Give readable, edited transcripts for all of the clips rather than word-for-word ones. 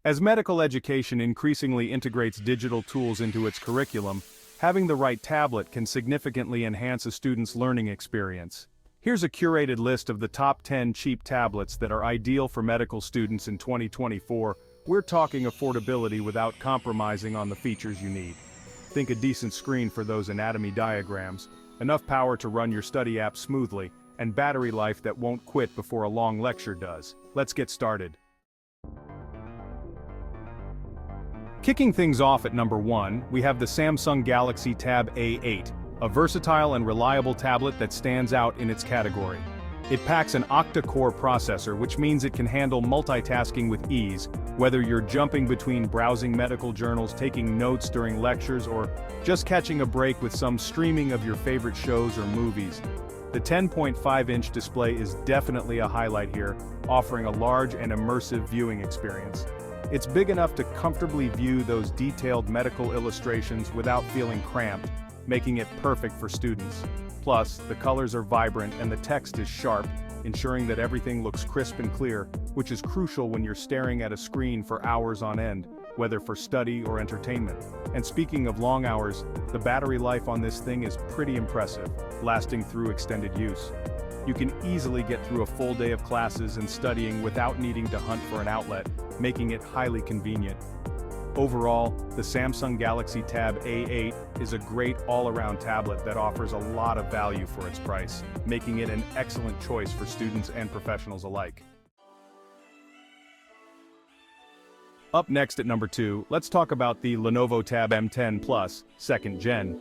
As medical education increasingly integrates digital tools into its curriculum, having the right tablet can significantly enhance a student's learning experience. Here's a curated list of the top 10 cheap tablets that are ideal for medical students in 2024. We're talking affordability without compromising on the features you need. Think a decent screen for those anatomy diagrams, enough power to run your study app smoothly, and battery life that won't quit before a long lecture does. Let's get started. Kicking things off at number 1, we have the Samsung Galaxy Tab A8, a versatile and reliable tablet that stands out in its category. It packs an octa-core processor, which means it can handle multitasking with ease, whether you're jumping between browsing medical journals, taking notes during lectures, or just catching a break with some streaming of your favorite shows or movies. The 10.5-inch display is definitely a highlight here, offering a large and immersive viewing experience. It's big enough to comfortably view those detailed medical illustrations without feeling cramped, making it perfect for students. Plus, the colors are vibrant and the text is sharp, ensuring that everything looks crisp and clear, which is crucial when you're staring at a screen for hours on end, whether for study or entertainment. And speaking of long hours, the battery life on this thing is pretty impressive, lasting through extended use. You can easily get through a full day of classes and studying without needing to hunt for an outlet, making it highly convenient. Overall, the Samsung Galaxy Tab A8 is a great all-around tablet that offers a lot of value for its price, making it an excellent choice for students and professionals alike. Up next at number 2, let's talk about the Lenovo Tab M10 Plus, 2nd Gen.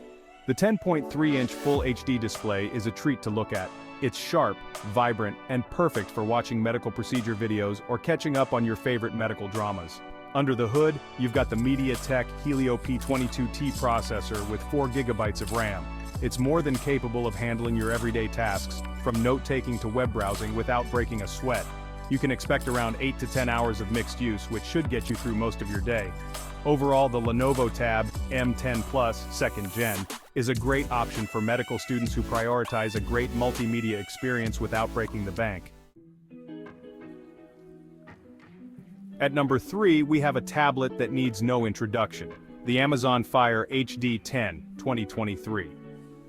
The 10.3-inch Full HD display is a treat to look at. It's sharp, vibrant, and perfect for watching medical procedure videos or catching up on your favorite medical dramas. Under the hood, you've got the MediaTek Helio P22T processor with 4 GB of RAM. It's more than capable of handling your everyday tasks, from note-taking to web browsing without breaking a sweat. You can expect around 8 to 10 hours of mixed use, which should get you through most of your day. Overall, the Lenovo Tab M10 Plus, 2nd Gen, is a great option for medical students who prioritize a great multimedia experience without breaking the bank. At number 3, we have a tablet that needs no introduction, the Amazon Fire HD10 2023.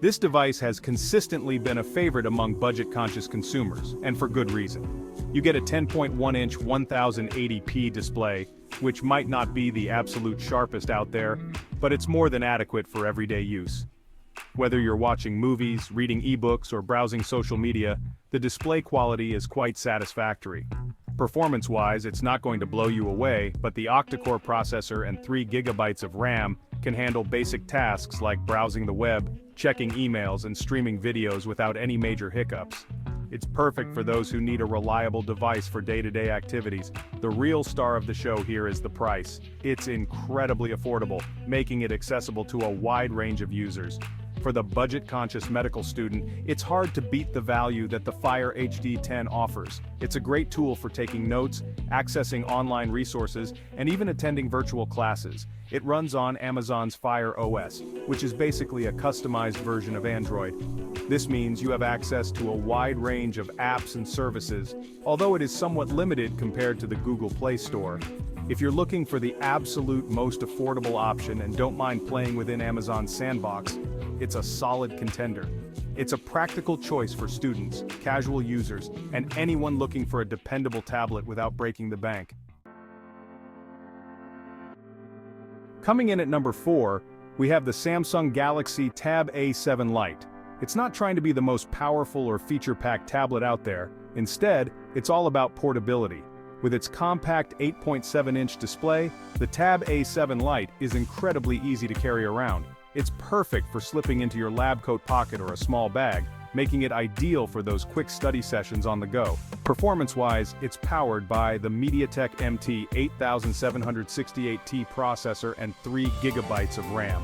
This device has consistently been a favorite among budget-conscious consumers, and for good reason. You get a 10.1-inch 1080p display, which might not be the absolute sharpest out there, but it's more than adequate for everyday use. Whether you're watching movies, reading ebooks, or browsing social media, the display quality is quite satisfactory. Performance-wise, it's not going to blow you away, but the octa-core processor and 3 GB of RAM can handle basic tasks like browsing the web, checking emails, and streaming videos without any major hiccups. It's perfect for those who need a reliable device for day-to-day activities. The real star of the show here is the price. It's incredibly affordable, making it accessible to a wide range of users. For the budget-conscious medical student, it's hard to beat the value that the Fire HD10 offers. It's a great tool for taking notes, accessing online resources, and even attending virtual classes. It runs on Amazon's Fire OS, which is basically a customized version of Android. This means you have access to a wide range of apps and services, although it is somewhat limited compared to the Google Play Store. If you're looking for the absolute most affordable option and don't mind playing within Amazon's sandbox, it's a solid contender. It's a practical choice for students, casual users, and anyone looking for a dependable tablet without breaking the bank. Coming in at number 4, we have the Samsung Galaxy Tab A7 Lite. It's not trying to be the most powerful or feature-packed tablet out there. Instead, it's all about portability. With its compact 8.7-inch display, the Tab A7 Lite is incredibly easy to carry around. It's perfect for slipping into your lab coat pocket or a small bag, making it ideal for those quick study sessions on the go. Performance-wise, it's powered by the MediaTek MT 8768T processor and 3 GB of RAM.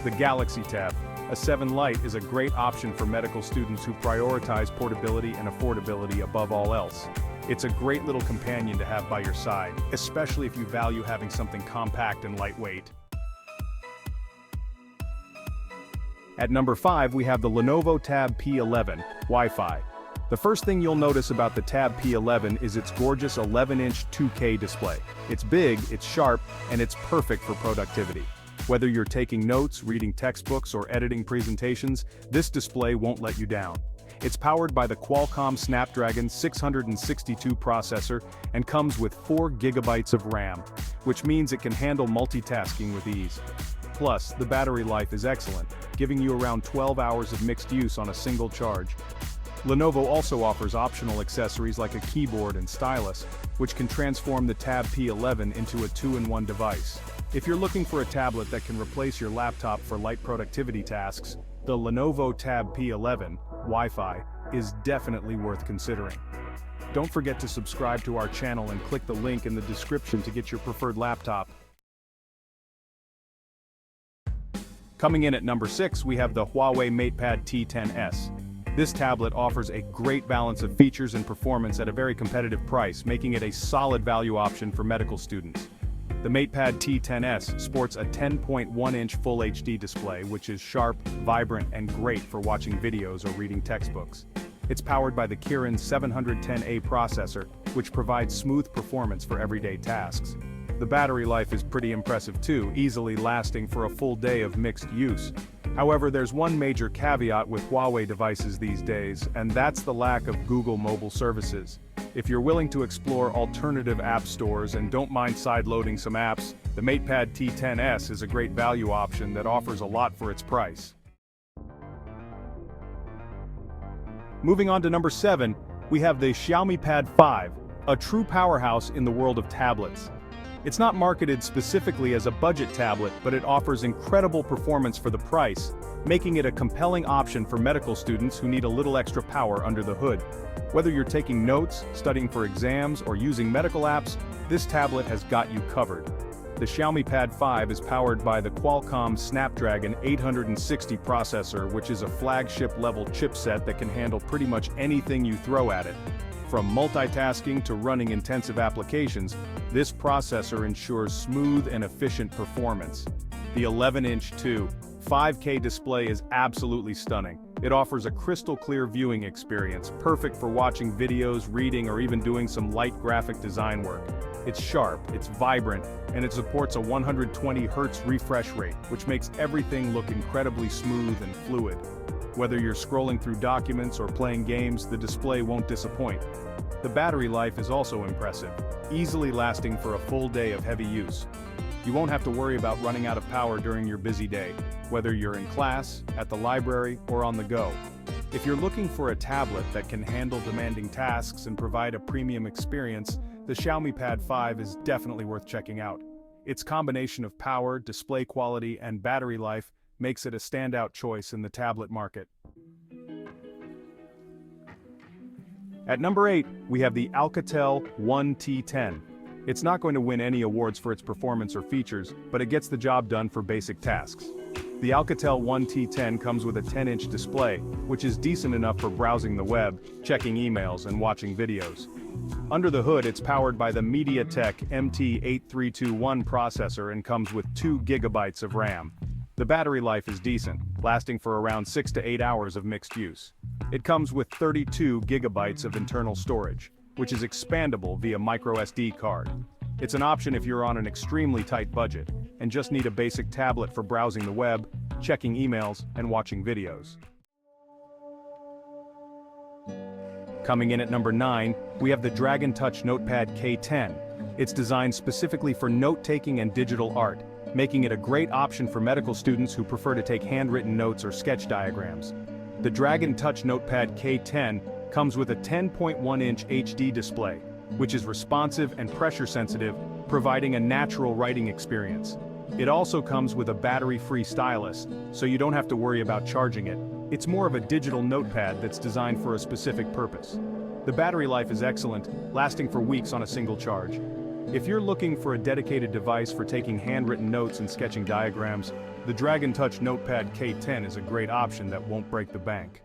The Galaxy Tab A7 Lite is a great option for medical students who prioritize portability and affordability above all else. It's a great little companion to have by your side, especially if you value having something compact and lightweight. At number 5, we have the Lenovo Tab P11 Wi-Fi. The first thing you'll notice about the Tab P11 is its gorgeous 11-inch 2K display. It's big, it's sharp, and it's perfect for productivity. Whether you're taking notes, reading textbooks, or editing presentations, this display won't let you down. It's powered by the Qualcomm Snapdragon 662 processor and comes with 4 GB of RAM, which means it can handle multitasking with ease. Plus, the battery life is excellent, giving you around 12 hours of mixed use on a single charge. Lenovo also offers optional accessories like a keyboard and stylus, which can transform the Tab P11 into a 2-in-1 device. If you're looking for a tablet that can replace your laptop for light productivity tasks, the Lenovo Tab P11 Wi-Fi is definitely worth considering. Don't forget to subscribe to our channel and click the link in the description to get your preferred laptop. Coming in at number 6, we have the Huawei MatePad T10s. This tablet offers a great balance of features and performance at a very competitive price, making it a solid value option for medical students. The MatePad T10s sports a 10.1-inch Full HD display, which is sharp, vibrant, and great for watching videos or reading textbooks. It's powered by the Kirin 710A processor, which provides smooth performance for everyday tasks. The battery life is pretty impressive too, easily lasting for a full day of mixed use. However, there's one major caveat with Huawei devices these days, and that's the lack of Google mobile services. If you're willing to explore alternative app stores and don't mind side-loading some apps, the MatePad T10s is a great value option that offers a lot for its price. Moving on to number 7, we have the Xiaomi Pad 5, a true powerhouse in the world of tablets. It's not marketed specifically as a budget tablet, but it offers incredible performance for the price, making it a compelling option for medical students who need a little extra power under the hood. Whether you're taking notes, studying for exams, or using medical apps, this tablet has got you covered. The Xiaomi Pad 5 is powered by the Qualcomm Snapdragon 860 processor, which is a flagship-level chipset that can handle pretty much anything you throw at it. From multitasking to running intensive applications, this processor ensures smooth and efficient performance. The 11-inch 5K display is absolutely stunning. It offers a crystal-clear viewing experience, perfect for watching videos, reading, or even doing some light graphic design work. It's sharp, it's vibrant, and it supports a 120 Hz refresh rate, which makes everything look incredibly smooth and fluid. Whether you're scrolling through documents or playing games, the display won't disappoint. The battery life is also impressive, easily lasting for a full day of heavy use. You won't have to worry about running out of power during your busy day, whether you're in class, at the library, or on the go. If you're looking for a tablet that can handle demanding tasks and provide a premium experience, the Xiaomi Pad 5 is definitely worth checking out. Its combination of power, display quality, and battery life makes it a standout choice in the tablet market. At number 8, we have the Alcatel One T10. It's not going to win any awards for its performance or features, but it gets the job done for basic tasks. The Alcatel One T10 comes with a 10-inch display, which is decent enough for browsing the web, checking emails, and watching videos. Under the hood, it's powered by the MediaTek MT8321 processor and comes with 2 GB of RAM. The battery life is decent, lasting for around 6 to 8 hours of mixed use. It comes with 32 GB of internal storage, which is expandable via microSD card. It's an option if you're on an extremely tight budget and just need a basic tablet for browsing the web, checking emails, and watching videos. Coming in at number 9, we have the Dragon Touch Notepad K10. It's designed specifically for note-taking and digital art, making it a great option for medical students who prefer to take handwritten notes or sketch diagrams. The Dragon Touch Notepad K10 comes with a 10.1-inch HD display, which is responsive and pressure-sensitive, providing a natural writing experience. It also comes with a battery-free stylus, so you don't have to worry about charging it. It's more of a digital notepad that's designed for a specific purpose. The battery life is excellent, lasting for weeks on a single charge. If you're looking for a dedicated device for taking handwritten notes and sketching diagrams, the Dragon Touch Notepad K10 is a great option that won't break the bank.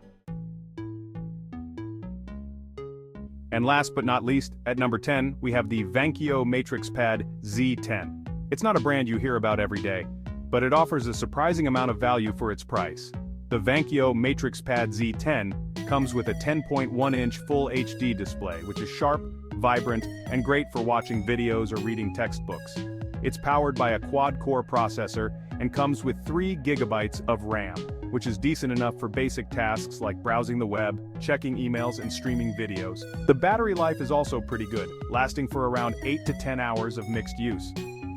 And last but not least, at number 10, we have the Vankyo MatrixPad Z10. It's not a brand you hear about every day, but it offers a surprising amount of value for its price. The Vankyo MatrixPad Z10 comes with a 10.1-inch Full HD display, which is sharp, vibrant, and great for watching videos or reading textbooks. It's powered by a quad-core processor and comes with 3 GB of RAM, which is decent enough for basic tasks like browsing the web, checking emails, and streaming videos. The battery life is also pretty good, lasting for around 8 to 10 hours of mixed use.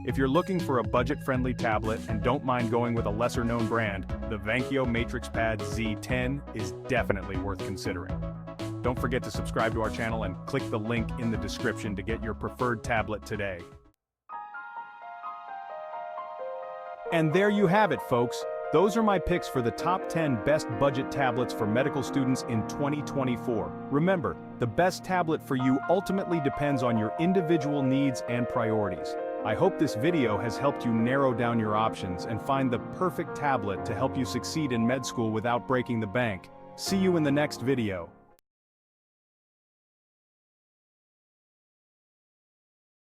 If you're looking for a budget-friendly tablet and don't mind going with a lesser-known brand, the Vankyo MatrixPad Z10 is definitely worth considering. Don't forget to subscribe to our channel and click the link in the description to get your preferred tablet today. And there you have it, folks. Those are my picks for the top 10 best budget tablets for medical students in 2024. Remember, the best tablet for you ultimately depends on your individual needs and priorities. I hope this video has helped you narrow down your options and find the perfect tablet to help you succeed in med school without breaking the bank. See you in the next video.